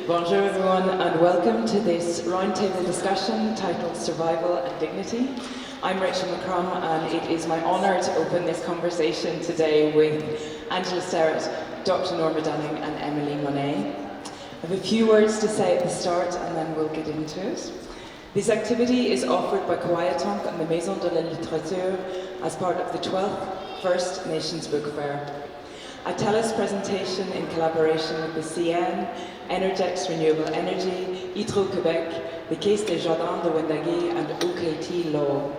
Bonjour everyone and welcome to this roundtable discussion titled Survival and Dignity. I'm Rachel McCrum and it is my honour to open this conversation today with Angela Sterritt, Dr. Norma Dunning and Emilie Monnet. I have a few words to say at the start and then we'll get into it. This activity is offered by Kwahiatonhk and the Maison de littérature as part of the 12th First Nations Book Fair. A TELUS presentation in collaboration with the CN, Innergex Renewable Energy, Hydro-Québec, the Caisse Desjardins de Wendake and OKT Law.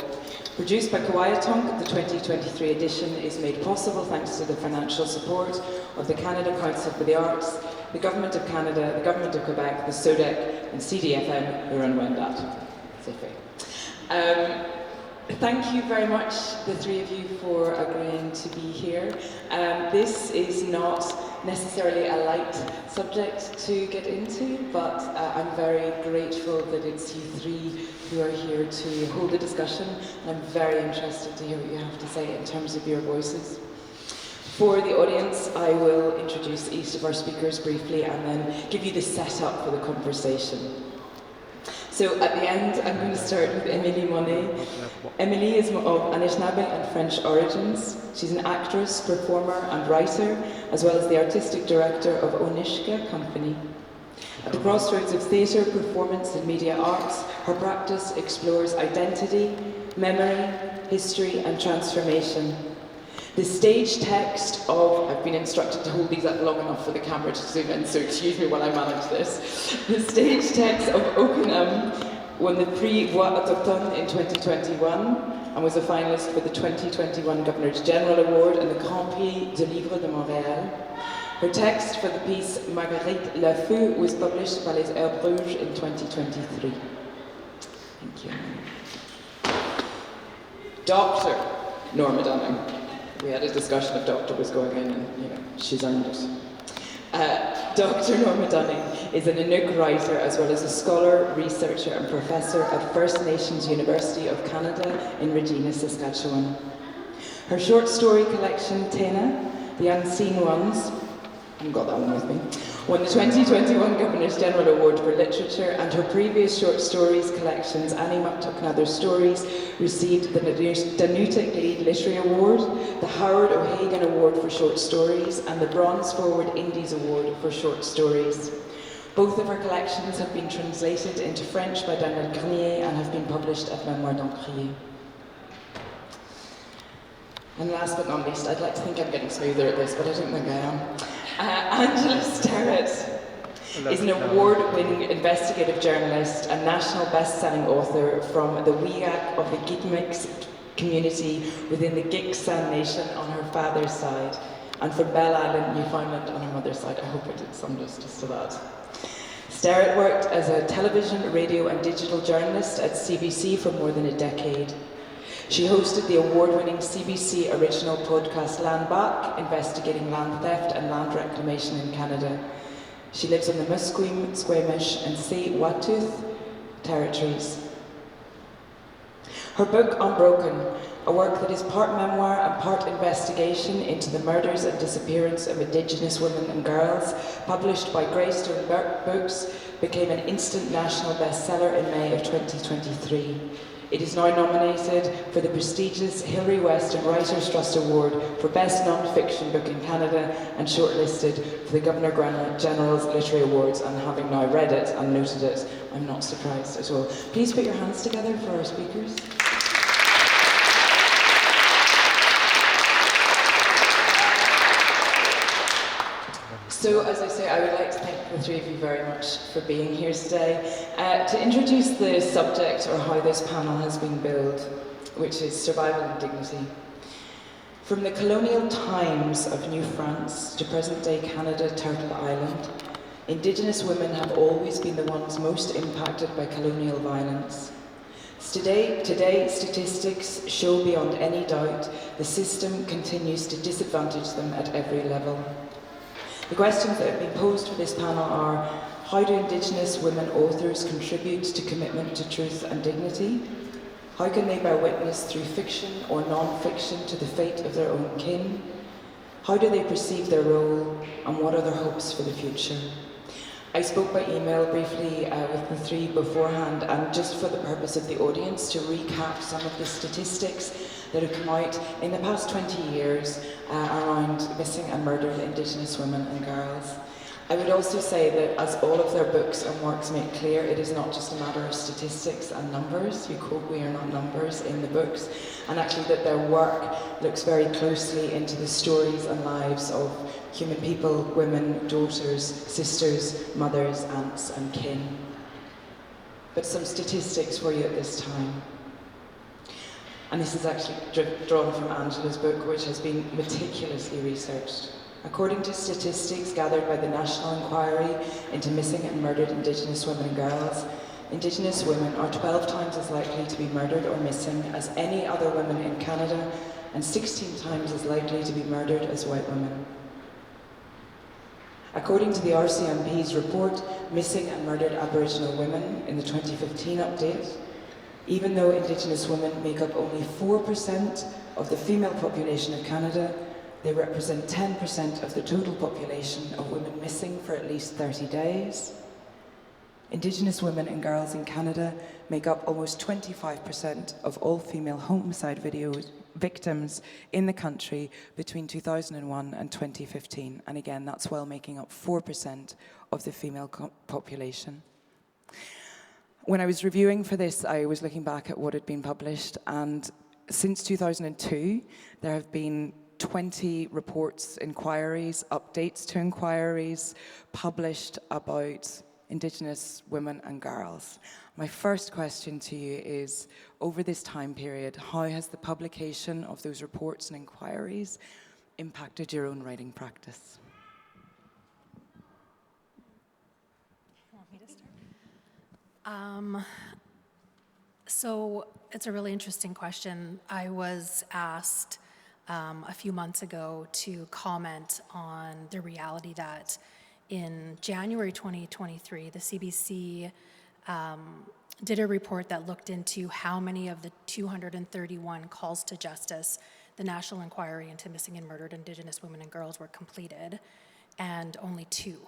Produced by Kwahiatonhk, the 2023 edition is made possible thanks to the financial support of the Canada Council for the Arts, the Government of Canada, the Government of Quebec, the SODEC and CDFM, huron-wendat. Thank you very much, the three of you, for agreeing to be here. This is not necessarily a light subject to get into, but I'm very grateful that it's you three who are here to hold the discussion, and I'm very interested to hear what you have to say in terms of your voices. For the audience, I will introduce each of our speakers briefly and then give you the setup for the conversation. So at the end, I'm going to start with Emilie Monnet. Emilie is of Anishinaabe and French origins. She's an actress, performer and writer, as well as the artistic director of Onishka Company. At the crossroads of theatre, performance and media arts, her practice explores identity, memory, history and transformation. The stage text of, I've been instructed to hold these up long enough for the camera to zoom in, so excuse me while I manage this. The stage text of Okunam won the Prix Voix Autochtone in 2021 and was a finalist for the 2021 Governors General Award and the Grand Prix de Livre de Montréal. Her text for the piece Marguerite Lafeu was published by Les Herbes Rouges in 2023. Thank you. Dr. Norma Dunning. We had a discussion if Doctor was going in and, she's earned it. Dr. Norma Dunning is an Inuk writer as well as a scholar, researcher and professor at First Nations University of Canada in Regina, Saskatchewan. Her short story collection, Tena, The Unseen Ones, I haven't got that one with me, won the 2021 Governors General Award for Literature, and her previous short stories collections, Annie Mactuknother Stories, received the Danutic Lead Literary Award, the Howard O'Hagan Award for Short Stories, and the Bronze Forward Indies Award for Short Stories. Both of her collections have been translated into French by Daniel Grenier and have been published at Mémoire d'Encrier. And last but not least, I'd like to think I'm getting smoother at this, but I don't think I am. Angela Sterritt is an award-winning investigative journalist and national best-selling author from the Wiyak of the Gitmix community within the Giksan Nation on her father's side, and from Bell Island, Newfoundland on her mother's side. I hope I did some justice to that. Sterritt worked as a television, radio and digital journalist at CBC for more than a decade. She hosted the award-winning CBC original podcast Land Back, investigating land theft and land reclamation in Canada. She lives on the Musqueam, Squamish and Tsleil-Waututh territories. Her book Unbroken, a work that is part memoir and part investigation into the murders and disappearance of Indigenous women and girls, published by Greystone Books, became an instant national bestseller in May of 2023. It is now nominated for the prestigious Hilary Weston Writers' Trust Award for Best Non-Fiction Book in Canada and shortlisted for the Governor-General's Literary Awards, and having now read it and noted it, I'm not surprised at all. Please put your hands together for our speakers. So, as I say, I would like to thank the three of you very much for being here today. To introduce the subject, or how this panel has been billed, which is survival and dignity. From the colonial times of New France to present-day Canada, Turtle Island, Indigenous women have always been the ones most impacted by colonial violence. Today, statistics show beyond any doubt the system continues to disadvantage them at every level. The questions that have been posed for this panel are: how do Indigenous women authors contribute to commitment to truth and dignity? How can they bear witness through fiction or non-fiction to the fate of their own kin? How do they perceive their role, and what are their hopes for the future? I spoke by email briefly with the three beforehand, and just for the purpose of the audience, to recap some of the statistics that have come out in the past 20 years around missing and murdered Indigenous women and girls. I would also say that, as all of their books and works make clear, it is not just a matter of statistics and numbers. You quote "we are not numbers" in the books, and actually that their work looks very closely into the stories and lives of human people, women, daughters, sisters, mothers, aunts and kin. But some statistics for you at this time. And this is actually drawn from Angela's book, which has been meticulously researched. According to statistics gathered by the National Inquiry into Missing and Murdered Indigenous Women and Girls, Indigenous women are 12 times as likely to be murdered or missing as any other women in Canada, and 16 times as likely to be murdered as white women. According to the RCMP's report, Missing and Murdered Aboriginal Women in the 2015 update, even though Indigenous women make up only 4% of the female population of Canada, they represent 10% of the total population of women missing for at least 30 days. Indigenous women and girls in Canada make up almost 25% of all female homicide victims in the country between 2001 and 2015. And again, that's while making up 4% of the female population. When I was reviewing for this, I was looking back at what had been published, and since 2002, there have been 20 reports, inquiries, updates to inquiries published about Indigenous women and girls. My first question to you is, over this time period, how has the publication of those reports and inquiries impacted your own writing practice? You want me to start? So it's a really interesting question. I was asked a few months ago to comment on the reality that in January 2023, the CBC did a report that looked into how many of the 231 calls to justice, the National Inquiry into Missing and Murdered Indigenous Women and Girls, were completed, and only 2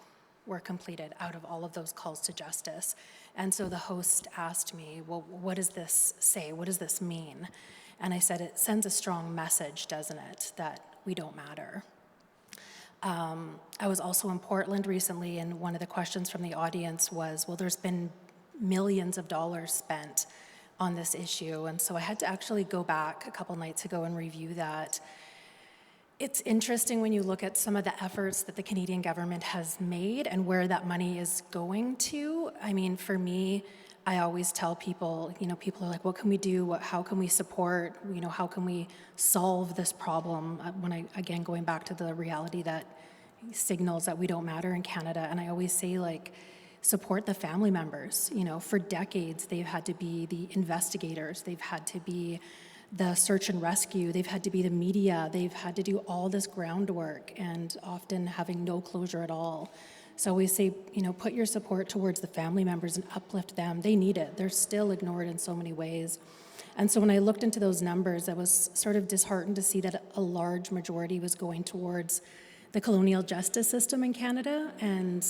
were completed out of all of those calls to justice. And so the host asked me, well, what does this say? What does this mean? And I said, it sends a strong message, doesn't it, that we don't matter. I was also in Portland recently, and one of the questions from the audience was, well, there's been millions of dollars spent on this issue. And so I had to actually go back a couple nights ago and review that. It's interesting when you look at some of the efforts that the Canadian government has made and where that money is going to. I mean, for me, I always tell people, people are like, what can we do? How can we support? How can we solve this problem? When I, again, going back to the reality that signals that we don't matter in Canada. And I always say, support the family members. For decades, they've had to be the investigators. They've had to be the search and rescue. They've had to be the media. They've had to do all this groundwork and often having no closure at all. So we say, put your support towards the family members and uplift them. They need it. They're still ignored in so many ways. And so when I looked into those numbers, I was sort of disheartened to see that a large majority was going towards the colonial justice system in Canada. And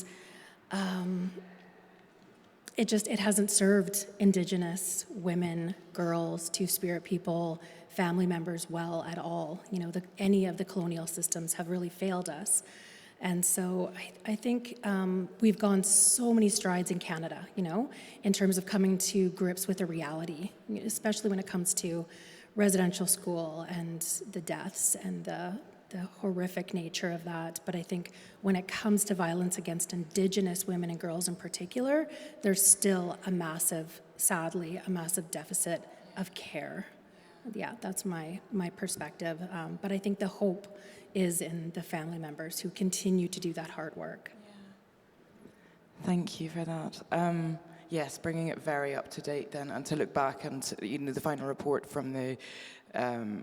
it hasn't served Indigenous women, girls, Two-Spirit people, family members well at all. Any of the colonial systems have really failed us. And so I think we've gone so many strides in Canada, in terms of coming to grips with the reality, especially when it comes to residential school and the deaths and the horrific nature of that. But I think when it comes to violence against Indigenous women and girls in particular, there's still sadly, a massive deficit of care. Yeah, that's my perspective. But I think the hope is in the family members who continue to do that hard work. Thank you for that. Yes, bringing it very up to date then, and to look back and the final report from the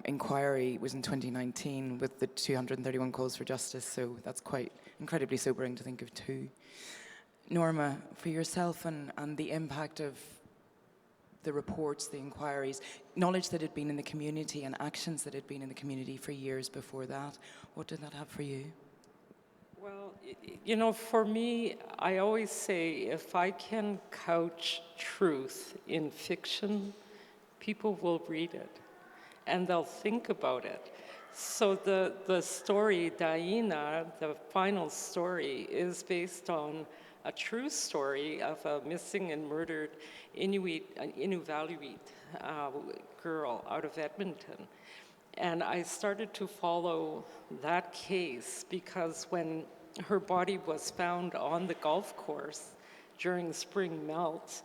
inquiry was in 2019 with the 231 calls for justice, so that's quite incredibly sobering to think of too. Norma, for yourself and the impact of the reports, the inquiries, knowledge that had been in the community and actions that had been in the community for years before that, what did that have for you? Well, for me, I always say if I can couch truth in fiction, people will read it and they'll think about it. So the story, Daina, the final story, is based on a true story of a missing and murdered Inuvialuit girl out of Edmonton. And I started to follow that case because when her body was found on the golf course during spring melt,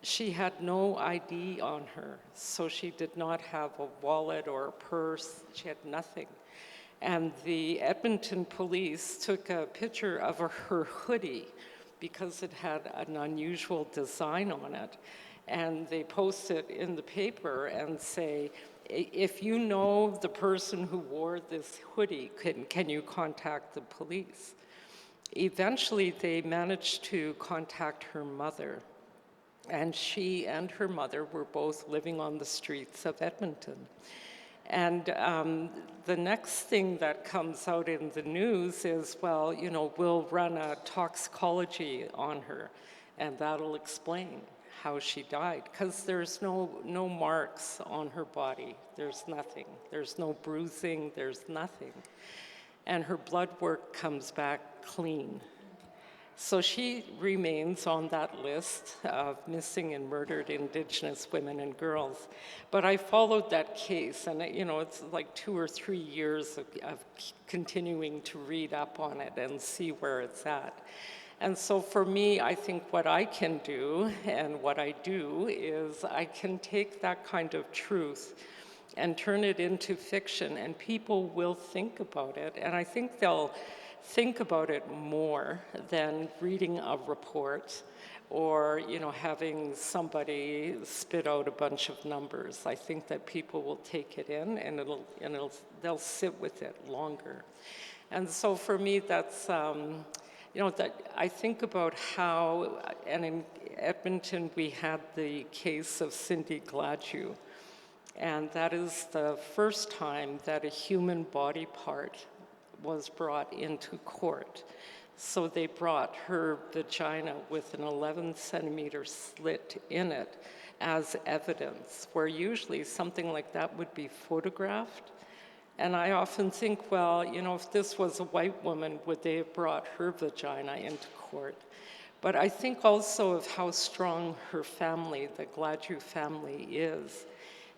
she had no ID on her. So she did not have a wallet or a purse. She had nothing. And the Edmonton police took a picture of her hoodie because it had an unusual design on it. And they post it in the paper and say, if you know the person who wore this hoodie, can you contact the police? Eventually, they managed to contact her mother. And she and her mother were both living on the streets of Edmonton. And the next thing that comes out in the news is, well, we'll run a toxicology on her, and that'll explain how she died, because there's no marks on her body. There's nothing. There's no bruising. There's nothing. And her blood work comes back clean. So she remains on that list of missing and murdered Indigenous women and girls. But I followed that case, and it's like 2 or 3 years of continuing to read up on it and see where it's at. And so for me, I think what I can do, and what I do, is I can take that kind of truth and turn it into fiction, and people will think about it. And I think they'll think about it more than reading a report or having somebody spit out a bunch of numbers. I think that people will take it in, and they'll sit with it longer. And so for me, that's that I think about how, and in Edmonton we had the case of Cindy Gladue, and that is the first time that a human body part was brought into court. So they brought her vagina with an 11-centimeter slit in it as evidence, where usually something like that would be photographed. And I often think, well, if this was a white woman, would they have brought her vagina into court? But I think also of how strong her family, the Gladue family, is.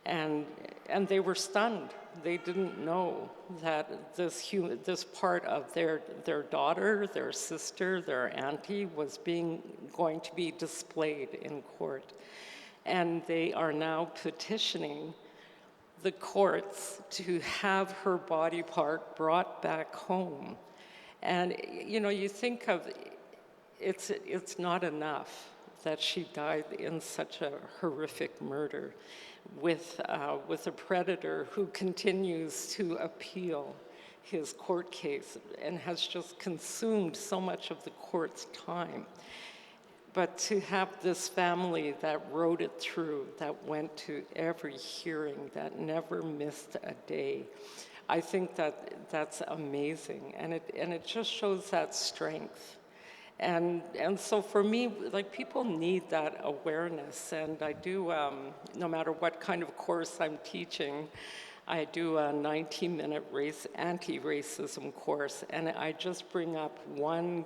And they were stunned. They didn't know that this part of their daughter, their sister, their auntie was going to be displayed in court. And they are now petitioning the courts to have her body part brought back home. And you think of, it's not enough that she died in such a horrific murder with a predator who continues to appeal his court case and has just consumed so much of the court's time. But to have this family that rode it through, that went to every hearing, that never missed a day, I think that's amazing, and it just shows that strength. And so for me, people need that awareness, and I do, no matter what kind of course I'm teaching, I do a 90-minute anti-racism course, and I just bring up one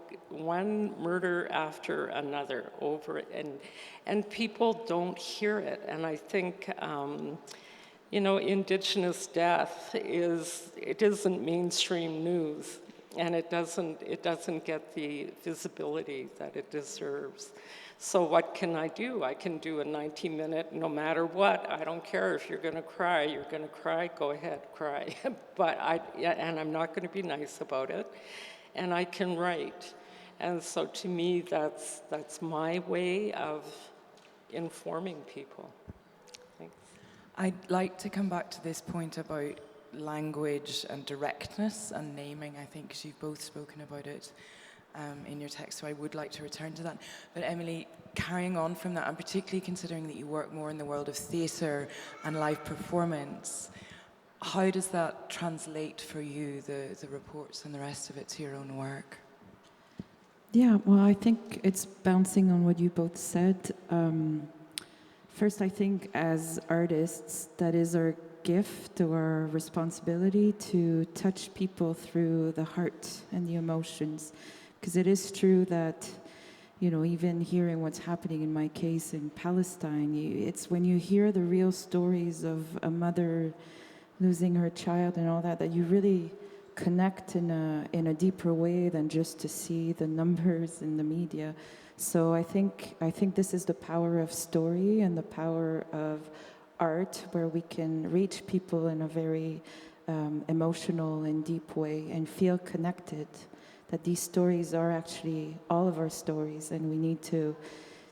murder after another over it, and people don't hear it. And I think, Indigenous death isn't mainstream news, and it doesn't get the visibility that it deserves. So what can I do? I can do a 90-minute, no matter what. I don't care if you're going to cry. You're going to cry, go ahead, cry. And I'm not going to be nice about it. And I can write. And so to me, that's my way of informing people. Thanks. I'd like to come back to this point about language and directness and naming, I think, because you've both spoken about it in your text, so I would like to return to that. But Emilie, carrying on from that, and particularly considering that you work more in the world of theatre and live performance, how does that translate for you, the reports and the rest of it, to your own work? Yeah, well, I think it's bouncing on what you both said. First, I think as artists, that is our gift or our responsibility to touch people through the heart and the emotions. Because it is true that, you know, even hearing what's happening in my case in Palestine, it's when you hear the real stories of a mother losing her child and all that, that you really connect in a deeper way than just to see the numbers in the media. So I think this is the power of story and the power of art, where we can reach people in a very emotional and deep way and feel connected, that these stories are actually all of our stories and we need to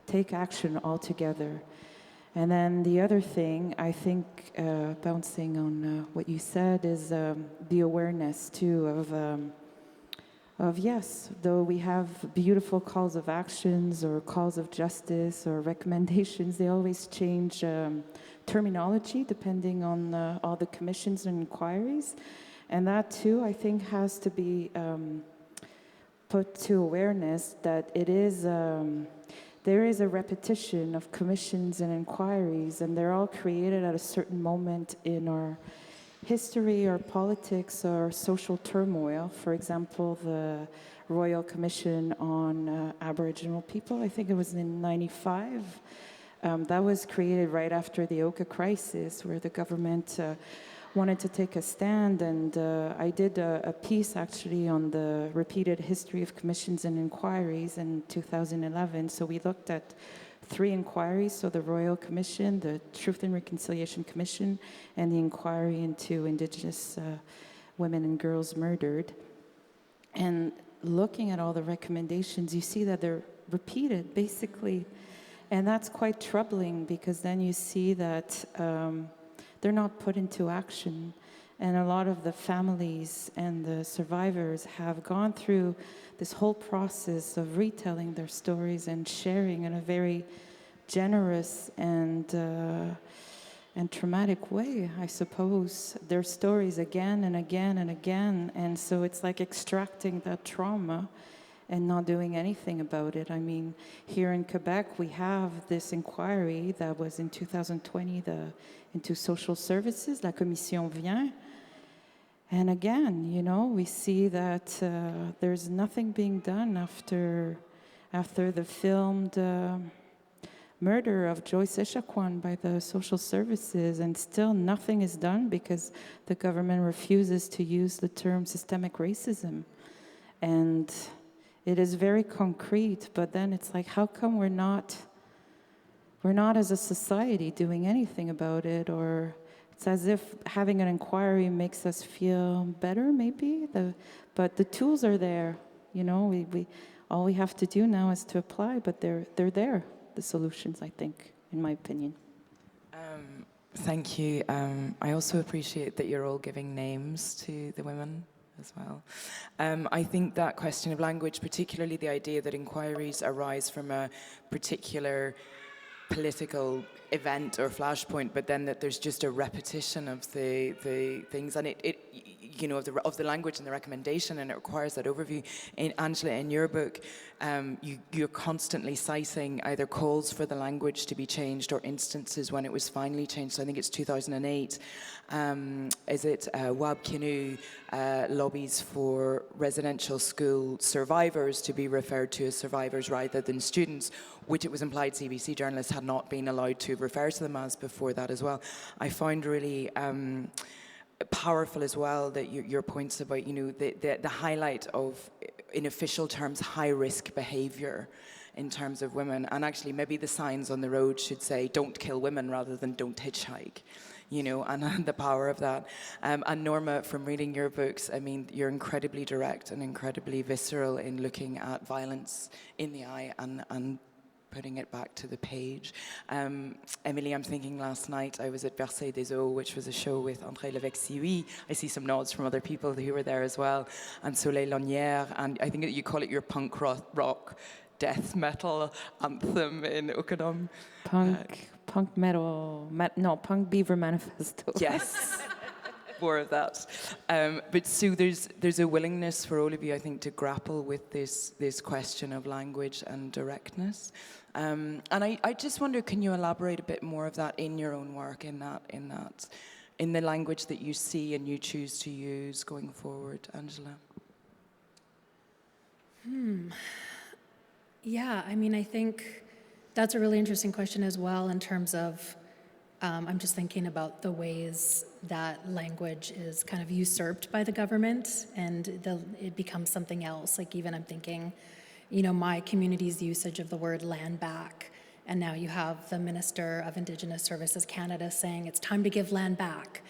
take action all together. And then the other thing, I think, bouncing on what you said, is the awareness too of yes, though we have beautiful calls of actions or calls of justice or recommendations, they always change terminology depending on all the commissions and inquiries. And that too, I think, has to be put to awareness that it is, there is a repetition of commissions and inquiries, and they're all created at a certain moment in our history or politics or social turmoil. For example, the Royal Commission on Aboriginal people, I think it was in 95. That was created right after the Oka crisis, where the government wanted to take a stand, and I did a piece actually on the repeated history of commissions and inquiries in 2011. So we looked at 3 inquiries, so the Royal Commission, the Truth and Reconciliation Commission, and the inquiry into Indigenous women and girls murdered. And looking at all the recommendations, you see that they're repeated, basically. And that's quite troubling, because then you see that they're not put into action. And a lot of the families and the survivors have gone through this whole process of retelling their stories and sharing in a very generous and traumatic way, I suppose, their stories again and again and again. And so it's like extracting that trauma and not doing anything about it. I mean, here in Quebec, we have this inquiry that was in 2020 into social services, la Commission vient. And again, you know, we see that there's nothing being done after the filmed murder of Joyce Echaquan by the social services, and still nothing is done because the government refuses to use the term systemic racism. And it is very concrete, but then it's like, how come we're not as a society doing anything about it? Or it's as if having an inquiry makes us feel better, maybe. But the tools are there, you know. We all we have to do now is to apply, but they're there. The solutions, I think, in my opinion. Thank you. I also appreciate that you're all giving names to the women as well. I think that question of language, particularly the idea that inquiries arise from a particular political event or flashpoint, but then that there's just a repetition of the things, and it you know, of the language and the recommendation, and it requires that overview. Angela, in your book, you're constantly citing either calls for the language to be changed or instances when it was finally changed. So I think it's 2008. Is it Wab Kinew lobbies for residential school survivors to be referred to as survivors rather than students, which it was implied CBC journalists had not been allowed to refer to them as before that as well. I found really powerful as well that your points about, you know, the highlight of, in official terms, high-risk behaviour in terms of women. And actually maybe the signs on the road should say, don't kill women rather than don't hitchhike, you know, and the power of that. And Norma, from reading your books, I mean, you're incredibly direct and incredibly visceral in looking at violence in the eye and putting it back to the page. Emilie, I'm thinking last night I was at Versailles des Eaux, which was a show with André Lévesque-Sioui. I see some nods from other people who were there as well, and Soleil Lanière, and I think that you call it your punk rock death metal anthem in Okanagan. Punk metal, punk beaver manifesto. Yes. More of that. But Sue, there's a willingness for all of you, I think, to grapple with this question of language and directness. And I just wonder, can you elaborate a bit more of that in your own work, in the language that you see and you choose to use going forward, Angela? Yeah, I mean, I think that's a really interesting question as well in terms of I'm just thinking about the ways that language is kind of usurped by the government and it becomes something else. Like even I'm thinking, my community's usage of the word land back. And now you have the Minister of Indigenous Services Canada saying it's time to give land back.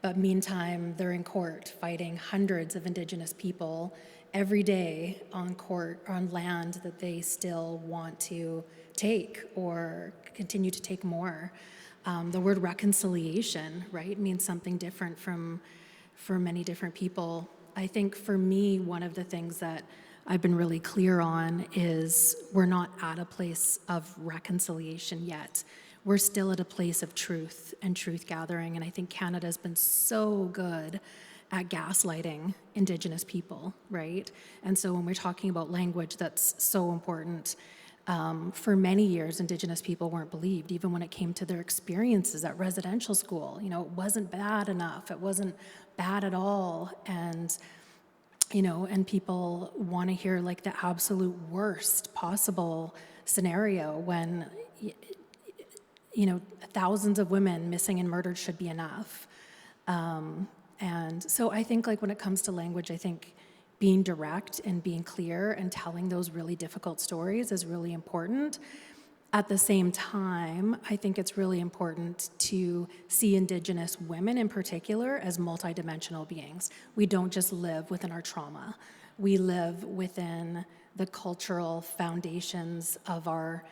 But meantime, they're in court fighting hundreds of Indigenous people every day on land that they still want to take or continue to take more. The word reconciliation, right, means something different for many different people. I think for me, one of the things that I've been really clear on is we're not at a place of reconciliation yet. We're still at a place of truth and truth gathering, and I think Canada's been so good at gaslighting Indigenous people, right? And so when we're talking about language, that's so important. For many years, Indigenous people weren't believed, even when it came to their experiences at residential school. It wasn't bad enough. It wasn't bad at all. And, and people want to hear like the absolute worst possible scenario when, thousands of women missing and murdered should be enough. And so I think like when it comes to language, I think being direct and being clear and telling those really difficult stories is really important. At the same time, I think it's really important to see Indigenous women in particular as multidimensional beings. We don't just live within our trauma. We live within the cultural foundations of our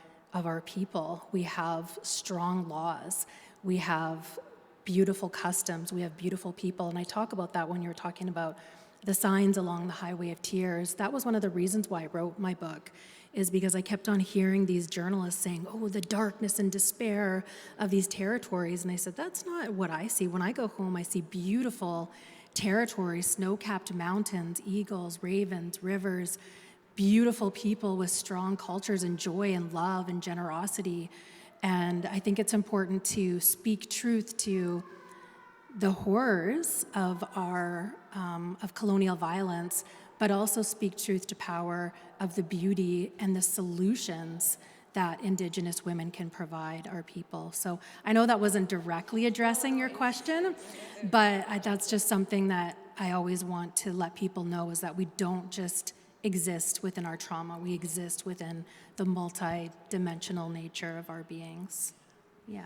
people. We have strong laws. We have beautiful customs. We have beautiful people. And I talk about that when you're talking about the signs along the Highway of Tears. That was one of the reasons why I wrote my book, is because I kept on hearing these journalists saying, oh, the darkness and despair of these territories. And I said, that's not what I see. When I go home, I see beautiful territories, snow-capped mountains, eagles, ravens, rivers, beautiful people with strong cultures and joy and love and generosity. And I think it's important to speak truth to the horrors of of colonial violence, but also speak truth to power of the beauty and the solutions that Indigenous women can provide our people. So I know that wasn't directly addressing your question, but that's just something that I always want to let people know, is that we don't just exist within our trauma, we exist within the multi-dimensional nature of our beings. Yeah.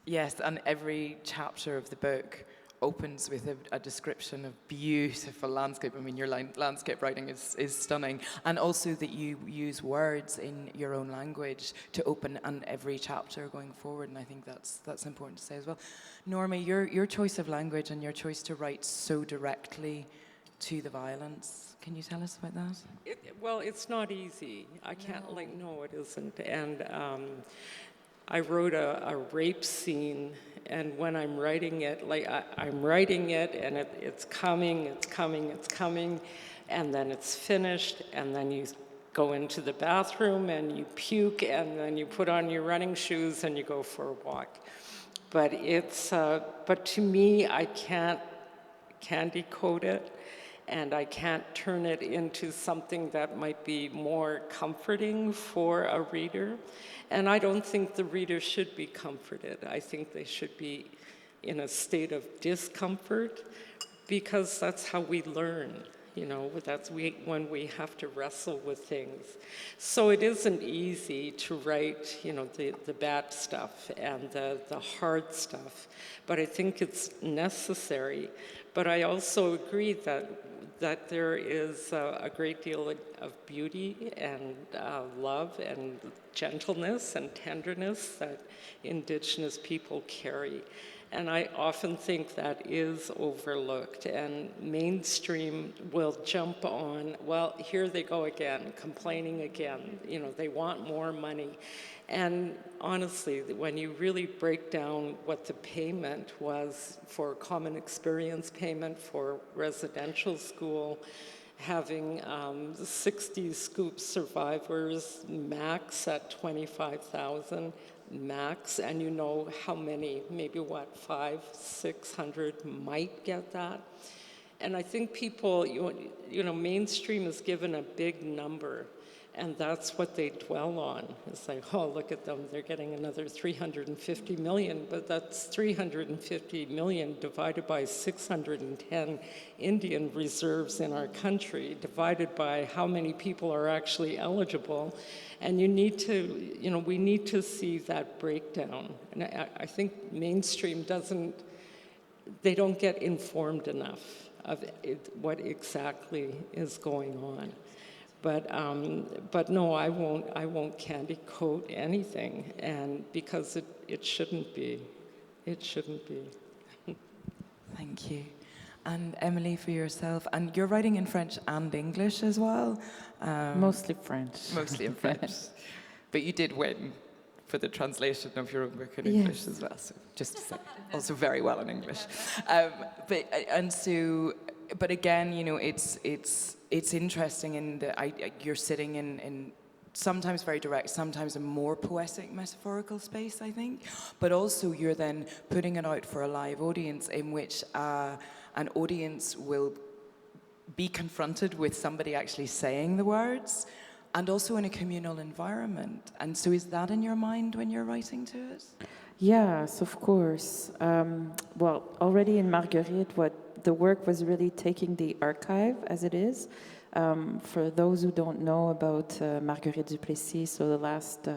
Yes, and every chapter of the book opens with a description of beautiful landscape. I mean, your landscape writing is stunning. And also that you use words in your own language to open every chapter going forward. And I think that's important to say as well. Norma, your choice of language and your choice to write so directly to the violence, can you tell us about that? Well, it's not easy. I can't, no, it isn't. And I wrote a rape scene, and when I'm writing it, I'm writing it, and it's coming, and then it's finished, and then you go into the bathroom, and you puke, and then you put on your running shoes, and you go for a walk. But but to me, I can't decode it, and I can't turn it into something that might be more comforting for a reader. And I don't think the reader should be comforted. I think they should be in a state of discomfort, because that's how we learn. You know, that's when we have to wrestle with things. So it isn't easy to write, you know, the bad stuff and the hard stuff, but I think it's necessary. But I also agree that there is a great deal of beauty and love and gentleness and tenderness that Indigenous people carry. And I often think that is overlooked, and mainstream will jump on, well, here they go again, complaining again. You know, they want more money. And honestly, when you really break down what the payment was for common experience payment for residential school, having 60 scoop survivors max at 25,000 max, and you know how many, maybe what, 500, 600 might get that. And I think people, you know, mainstream is given a big number, and that's what they dwell on. It's like, oh, look at them, they're getting another 350 million, but that's 350 million divided by 610 Indian reserves in our country, divided by how many people are actually eligible. And you need to, you know, we need to see that breakdown. And I think mainstream they don't get informed enough of what exactly is going on. But no, I won't candy coat anything, and because it shouldn't be. It shouldn't be. Thank you. And Emilie, for yourself, and you're writing in French and English as well? Mostly French. Mostly in French. But you did win for the translation of your own book in English as well, so just to say, also very well in English. But again, you know, it's interesting in that you're sitting in sometimes very direct, sometimes a more poetic, metaphorical space, I think. But also you're then putting it out for a live audience in which an audience will be confronted with somebody actually saying the words, and also in a communal environment. And so is that in your mind when you're writing to it? Yes, of course. Well, already in Marguerite, the work was really taking the archive as it is. For those who don't know about Marguerite Duplessis, so the last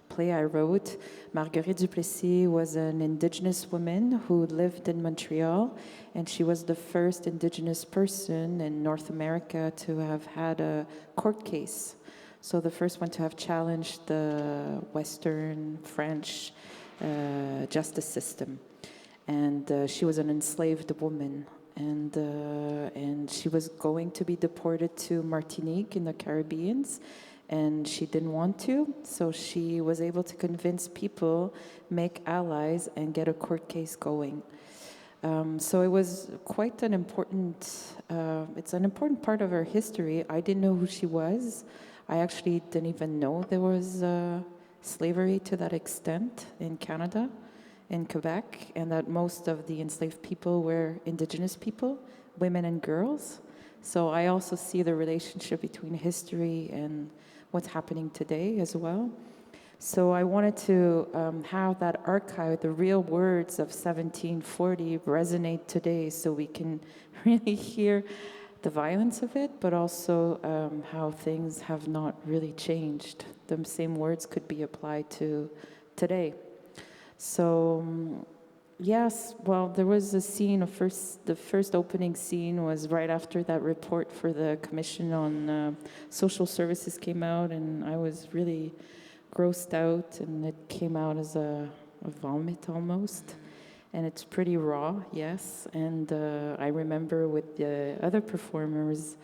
play I wrote, Marguerite Duplessis was an Indigenous woman who lived in Montreal, and she was the first Indigenous person in North America to have had a court case. So the first one to have challenged the Western French justice system. And she was an enslaved woman. And she was going to be deported to Martinique in the Caribbean, and she didn't want to, so she was able to convince people, make allies, and get a court case going. So it was quite an important, it's an important part of her history. I didn't know who she was. I actually didn't even know there was slavery to that extent in Canada, in Quebec, and that most of the enslaved people were Indigenous people, women and girls. So I also see the relationship between history and what's happening today as well. So I wanted to have that archive, the real words of 1740 resonate today, so we can really hear the violence of it, but also how things have not really changed. The same words could be applied to today. So, yes, well, there was a scene, the first opening scene was right after that report for the Commission on Social Services came out, and I was really grossed out, and it came out as a vomit almost. And it's pretty raw, yes. And I remember with the other performers,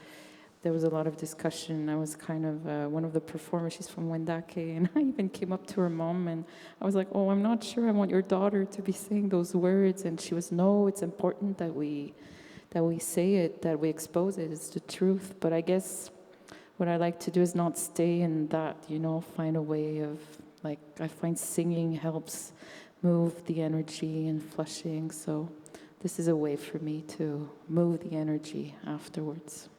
there was a lot of discussion. I was kind of one of the performers, she's from Wendake, and I even came up to her mom and I was like, oh, I'm not sure I want your daughter to be saying those words. And she was, no, it's important that we say it, that we expose it, it's the truth. But I guess what I like to do is not stay in that, you know, find a way of, like, I find singing helps move the energy and flushing. So this is a way for me to move the energy afterwards.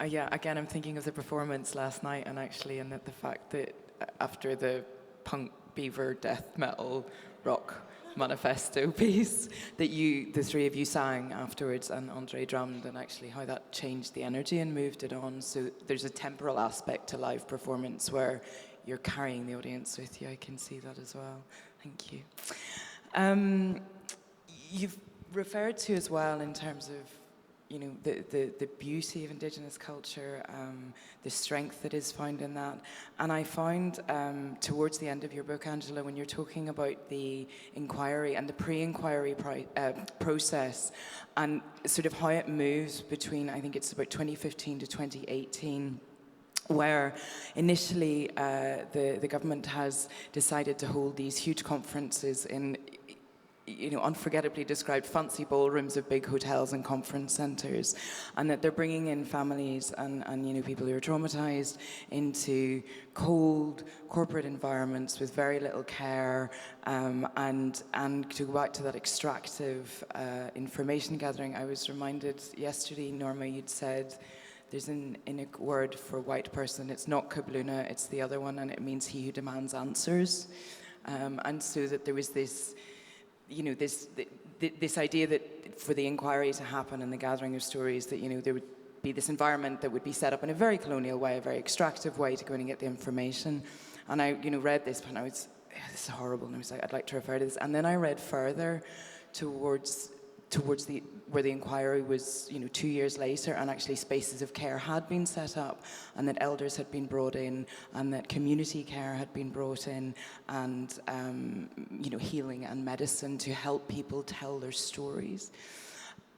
Yeah, again, I'm thinking of the performance last night, and actually, the fact that after the punk beaver death metal rock manifesto piece that the three of you sang afterwards, and Andre drummed, and actually how that changed the energy and moved it on. So there's a temporal aspect to live performance where you're carrying the audience with you. I can see that as well. Thank you. You've referred to as well in terms of, you know, the beauty of Indigenous culture, the strength that is found in that. And I find towards the end of your book, Angela, when you're talking about the inquiry and the pre-inquiry process and sort of how it moves between, I think it's about 2015 to 2018, where initially the government has decided to hold these huge conferences in, you know, unforgettably described fancy ballrooms of big hotels and conference centres, and that they're bringing in families and you know, people who are traumatised into cold corporate environments with very little care, and to go back to that extractive information gathering. I was reminded yesterday, Norma, you'd said there's an Inuk word for white person. It's not kabluna, it's the other one, and it means he who demands answers. And so that there was this, you know, this idea that for the inquiry to happen and the gathering of stories, that, you know, there would be this environment that would be set up in a very colonial way, a very extractive way to go in and get the information. And I, you know, read this and I was, this is horrible, and I was like, I'd like to refer to this. And then I read further towards where the inquiry was, you know, 2 years later, and actually spaces of care had been set up, and that elders had been brought in, and that community care had been brought in, and you know, healing and medicine to help people tell their stories.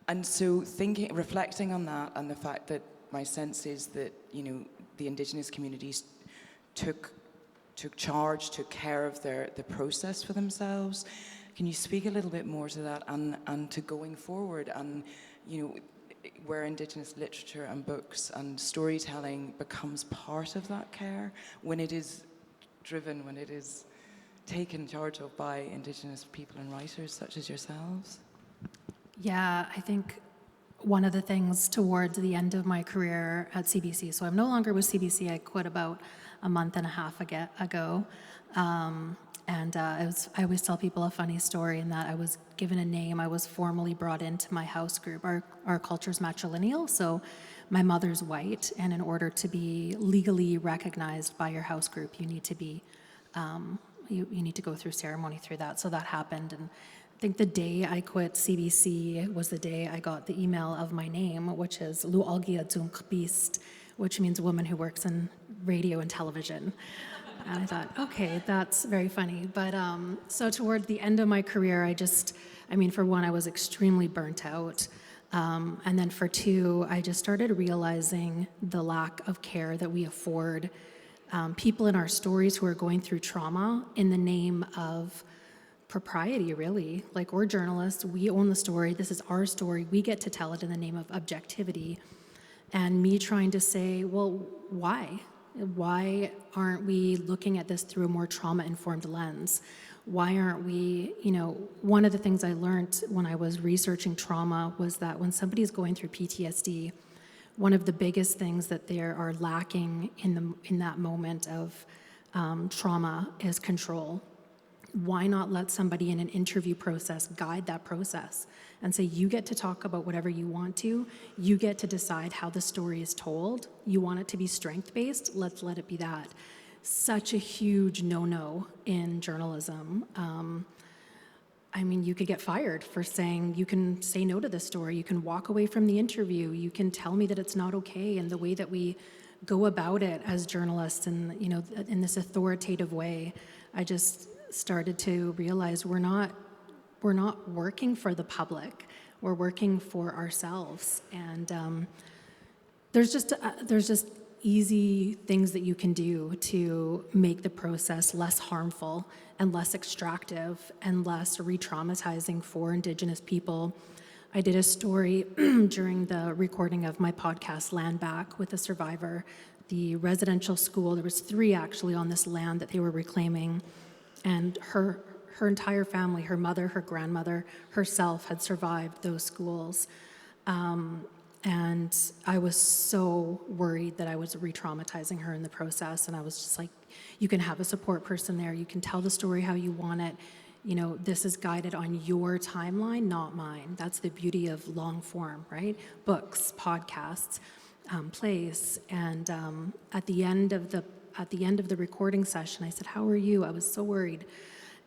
And so reflecting on that, and the fact that my sense is that, you know, the Indigenous communities took charge, took care of the process for themselves. Can you speak a little bit more to that, and to going forward, and, you know, where Indigenous literature and books and storytelling becomes part of that care, when it is driven, when it is taken charge of by Indigenous people and writers such as yourselves? Yeah, I think one of the things towards the end of my career at CBC, so I'm no longer with CBC, I quit about a month and a half ago. And I always tell people a funny story in that I was given a name. I was formally brought into my house group. Our culture's matrilineal, so my mother's white, and in order to be legally recognized by your house group, you need to be, you need to go through ceremony through that. So that happened, and I think the day I quit CBC was the day I got the email of my name, which is Lualgiatunq Beast, which means woman who works in radio and television. And I thought, okay, that's very funny. But so toward the end of my career, I mean, for one, I was extremely burnt out. And then for two, I just started realizing the lack of care that we afford people in our stories who are going through trauma in the name of propriety, really. Like, we're journalists, we own the story, this is our story, we get to tell it in the name of objectivity. And me trying to say, well, why? Why aren't we looking at this through a more trauma-informed lens? Why aren't we, you know, one of the things I learned when I was researching trauma was that when somebody's going through PTSD, one of the biggest things that they are lacking in that moment of trauma is control. Why not let somebody in an interview process guide that process and say, you get to talk about whatever you want to, you get to decide how the story is told, you want it to be strength-based, let's let it be that. Such a huge no-no in journalism. I mean, you could get fired for saying, you can say no to this story, you can walk away from the interview, you can tell me that it's not okay, and the way that we go about it as journalists, and, you know, in this authoritative way, I just started to realize we're not working for the public, we're working for ourselves. And there's just easy things that you can do to make the process less harmful and less extractive and less re-traumatizing for Indigenous people. I did a story during the recording of my podcast, Land Back, with a survivor. The residential school, there was 3 actually on this land that they were reclaiming, and her entire family, her mother, her grandmother, herself had survived those schools. And I was so worried that I was re-traumatizing her in the process, and I was just like, you can have a support person there, you can tell the story how you want it, this is guided on your timeline, not mine. That's the beauty of long form, right? Books, podcasts, plays. And at the end of the recording session, I said, "How are you? I was so worried."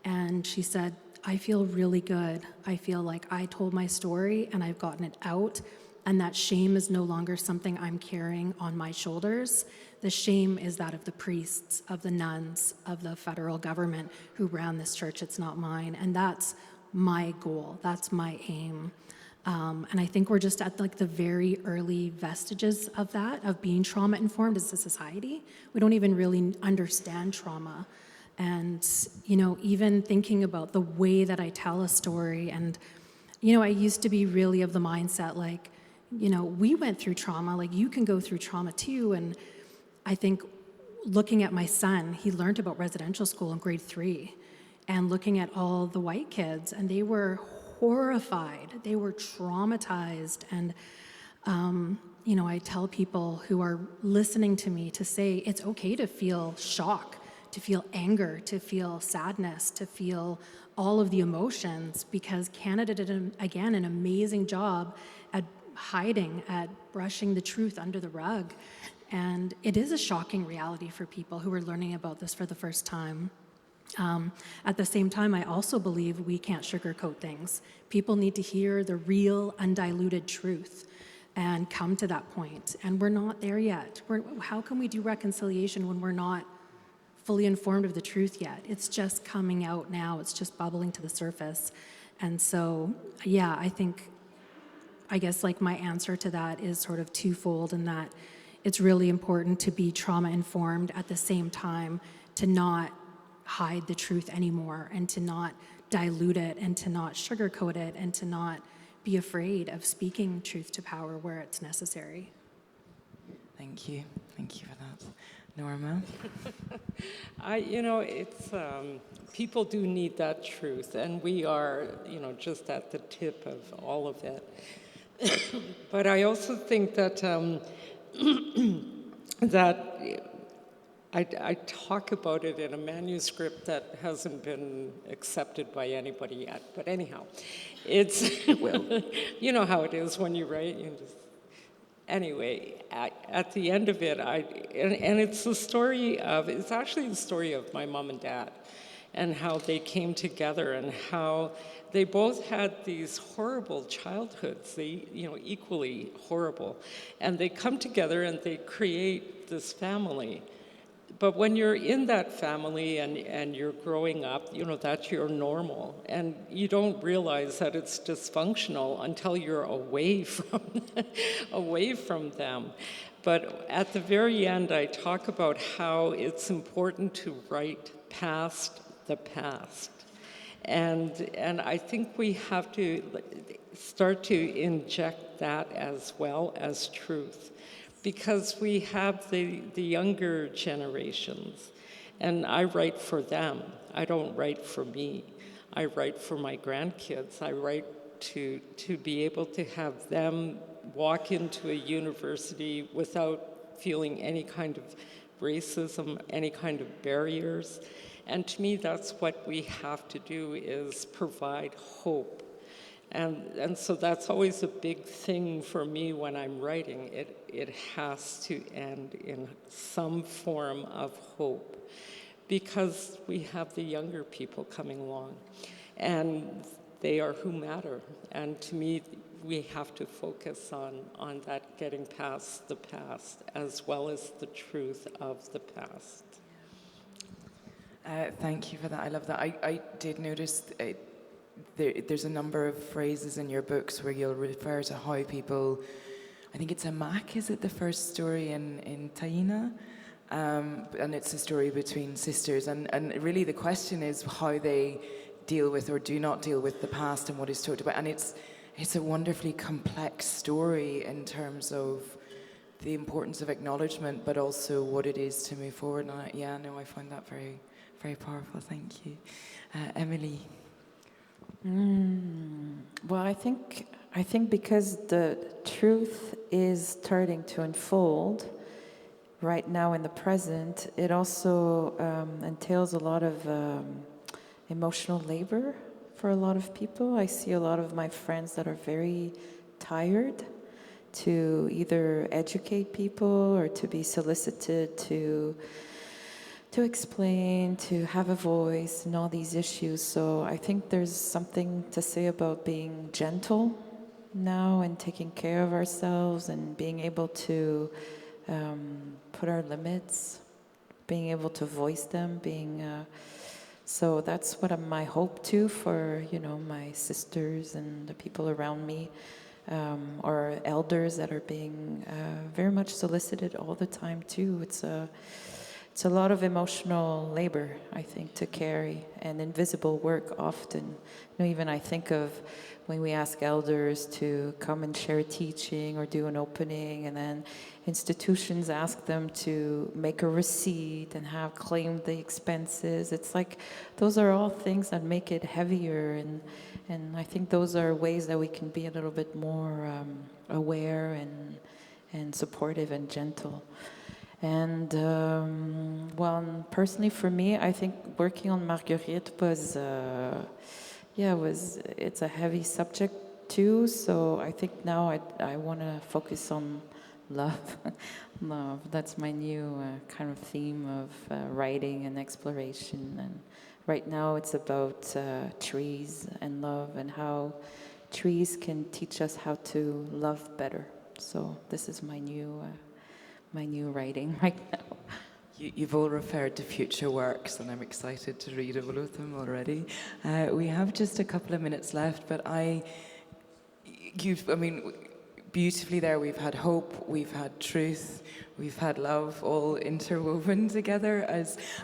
And she said, "I feel really good. I feel like I told my story and I've gotten it out, and that shame is no longer something I'm carrying on my shoulders. The shame is that of the priests, of the nuns, of the federal government who ran this church. It's not mine." And that's my goal. That's my aim. And I think we're just at like the very early vestiges of that, of being trauma informed as a society. We don't even really understand trauma. And, even thinking about the way that I tell a story, and, I used to be really of the mindset like, we went through trauma, like you can go through trauma too. And I think looking at my son, he learned about residential school in grade 3, and looking at all the white kids, and they were horrified, they were traumatized. And, I tell people who are listening to me to say it's okay to feel shock, to feel anger, to feel sadness, to feel all of the emotions, because Canada did, again, an amazing job at hiding, at brushing the truth under the rug. And it is a shocking reality for people who are learning about this for the first time. At the same time, I also believe we can't sugarcoat things. People need to hear the real, undiluted truth and come to that point. And we're not there yet. How can we do reconciliation when we're not fully informed of the truth yet? It's just coming out now. It's just bubbling to the surface. And so, yeah, I guess like my answer to that is sort of twofold, in that it's really important to be trauma informed, at the same time to not hide the truth anymore, and to not dilute it, and to not sugarcoat it, and to not be afraid of speaking truth to power where it's necessary. Thank you for that. Norma? It's people do need that truth, and we are, just at the tip of all of it. But I also think that I talk about it in a manuscript that hasn't been accepted by anybody yet. But anyhow, it will. You know how it is when you write. Anyway, at the end of it, and it's it's actually the story of my mom and dad, and how they came together, and how they both had these horrible childhoods, equally horrible, and they come together and they create this family. But when you're in that family and you're growing up, that's your normal. And you don't realize that it's dysfunctional until you're away from them. But at the very end, I talk about how it's important to write past the past. And I think we have to start to inject that as well as truth. Because we have the younger generations, and I write for them. I don't write for me. I write for my grandkids. I write to be able to have them walk into a university without feeling any kind of racism, any kind of barriers. And to me, that's what we have to do, is provide hope. And so that's always a big thing for me when I'm writing. It has to end in some form of hope, because we have the younger people coming along, and they are who matter. And to me, we have to focus on that, getting past the past, as well as the truth of the past. Thank you for that. I love that. I did notice there's a number of phrases in your books where you'll refer to how people, I think it's a Mac, is it the first story in Taina? And it's a story between sisters. And really the question is how they deal with or do not deal with the past and what is talked about. And it's a wonderfully complex story in terms of the importance of acknowledgement, but also what it is to move forward. And I find that very, very powerful. Thank you. Emilie? Well, I think because the truth is starting to unfold right now in the present, it also entails a lot of emotional labor for a lot of people. I see a lot of my friends that are very tired to either educate people or to be solicited to explain, to have a voice in all these issues. So I think there's something to say about being gentle now and taking care of ourselves and being able to put our limits, being able to voice them, so that's what my hope too for, my sisters and the people around me, or elders that are being very much solicited all the time too. It's a lot of emotional labor, I think, to carry, and invisible work often. Even I think of when we ask elders to come and share a teaching or do an opening, and then institutions ask them to make a receipt and have claimed the expenses. It's like those are all things that make it heavier, and I think those are ways that we can be a little bit more aware and supportive and gentle. And personally for me, I think working on Marguerite was it's a heavy subject too. So I think now I want to focus on love. Love. That's my new kind of theme of writing and exploration. And right now it's about trees and love and how trees can teach us how to love better. So this is my new writing right now. You've all referred to future works, and I'm excited to read all of them already. We have just a couple of minutes left, but beautifully there, we've had hope, we've had truth, we've had love, all interwoven together.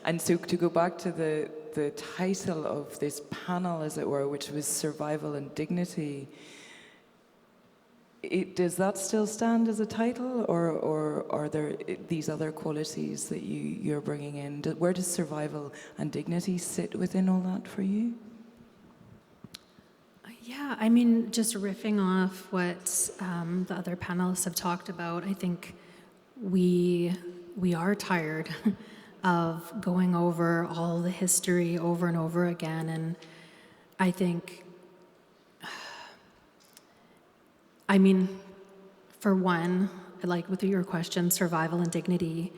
And so to go back to the title of this panel, as it were, which was Survival and Dignity, does that still stand as a title, or are there these other qualities that you're bringing in? Where does survival and dignity sit within all that for you? Yeah, just riffing off what the other panelists have talked about, I think we are tired of going over all the history over and over again, and I think for one, like with your question, survival and dignity,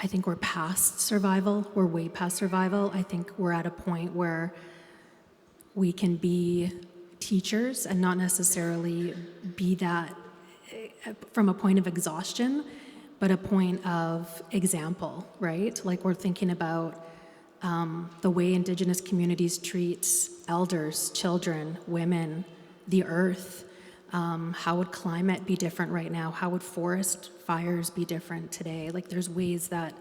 I think we're past survival. We're way past survival. I think we're at a point where we can be teachers and not necessarily be that from a point of exhaustion, but a point of example, right? Like we're thinking about the way Indigenous communities treat elders, children, women, the earth. How would climate be different right now? How would forest fires be different today? Like there's ways that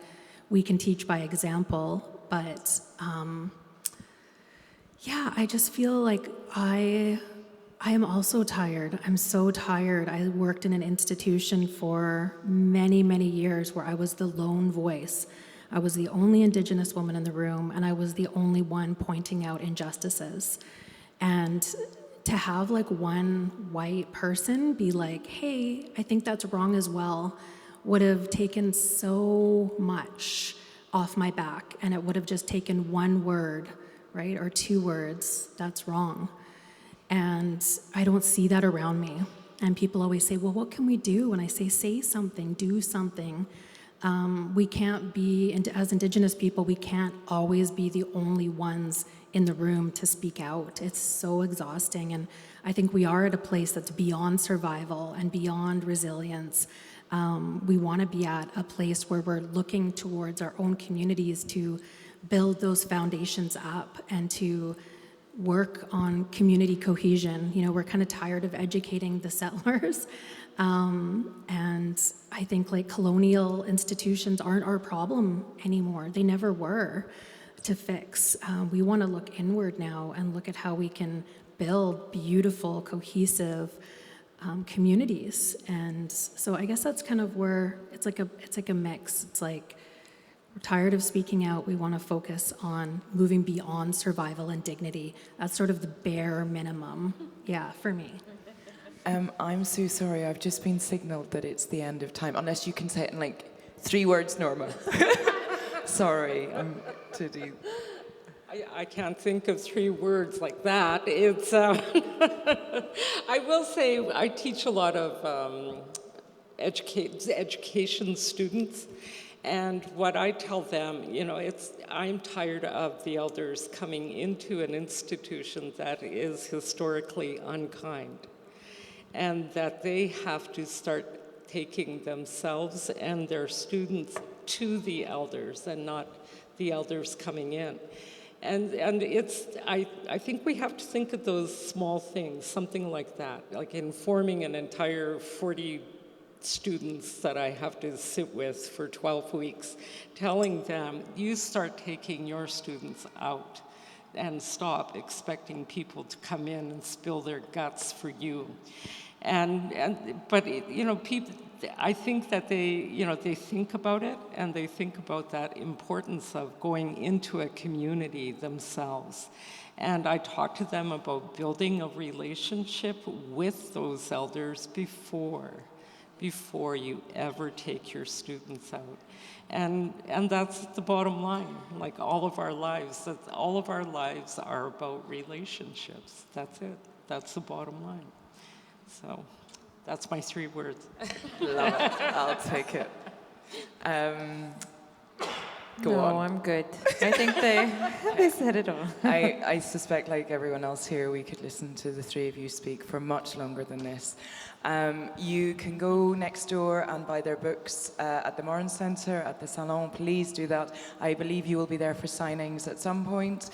we can teach by example, but I just feel like I am also tired. I'm so tired. I worked in an institution for many, many years where I was the lone voice. I was the only Indigenous woman in the room, and I was the only one pointing out injustices. And to have like one white person be like, hey, I think that's wrong as well, would have taken so much off my back, and it would have just taken one word, right, or two words, that's wrong. And I don't see that around me. And people always say, well, what can we do? And I say something, do something. We can't be, as Indigenous people, we can't always be the only ones in the room to speak out. It's so exhausting. And I think we are at a place that's beyond survival and beyond resilience. We want to be at a place where we're looking towards our own communities to build those foundations up and to work on community cohesion. We're kind of tired of educating the settlers. And I think like colonial institutions aren't our problem anymore. They never were to fix. We want to look inward now and look at how we can build beautiful, cohesive communities. And so I guess that's kind of where it's like a mix. It's like we're tired of speaking out. We want to focus on moving beyond survival and dignity. That's sort of the bare minimum, for me. I'm so sorry, I've just been signaled that it's the end of time, unless you can say it in like 3 words, Norma. Sorry, to do. I can't think of 3 words like that. It's, I will say I teach a lot of education students, and what I tell them, I'm tired of the elders coming into an institution that is historically unkind, and that they have to start taking themselves and their students to the elders and not the elders coming in. And I think we have to think of those small things, something like that, like informing an entire 40 students that I have to sit with for 12 weeks, telling them, you start taking your students out and stop expecting people to come in and spill their guts for you. But people, I think that they think about it, and they think about that importance of going into a community themselves. And I talk to them about building a relationship with those elders before you ever take your students out. And that's the bottom line, like all of our lives are about relationships. That's it. That's the bottom line. So that's my 3 words. Love it. I'll take it. Go on. I'm good. I think they said it all. I suspect, like everyone else here, we could listen to the 3 of you speak for much longer than this. You can go next door and buy their books at the Moran Centre, at the Salon. Please do that. I believe you will be there for signings at some point.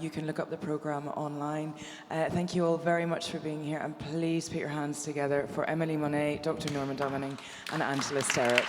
You can look up the programme online. Thank you all very much for being here, and please put your hands together for Emilie, Monnet, Dr. Norma Domining, and Angela Sterritt.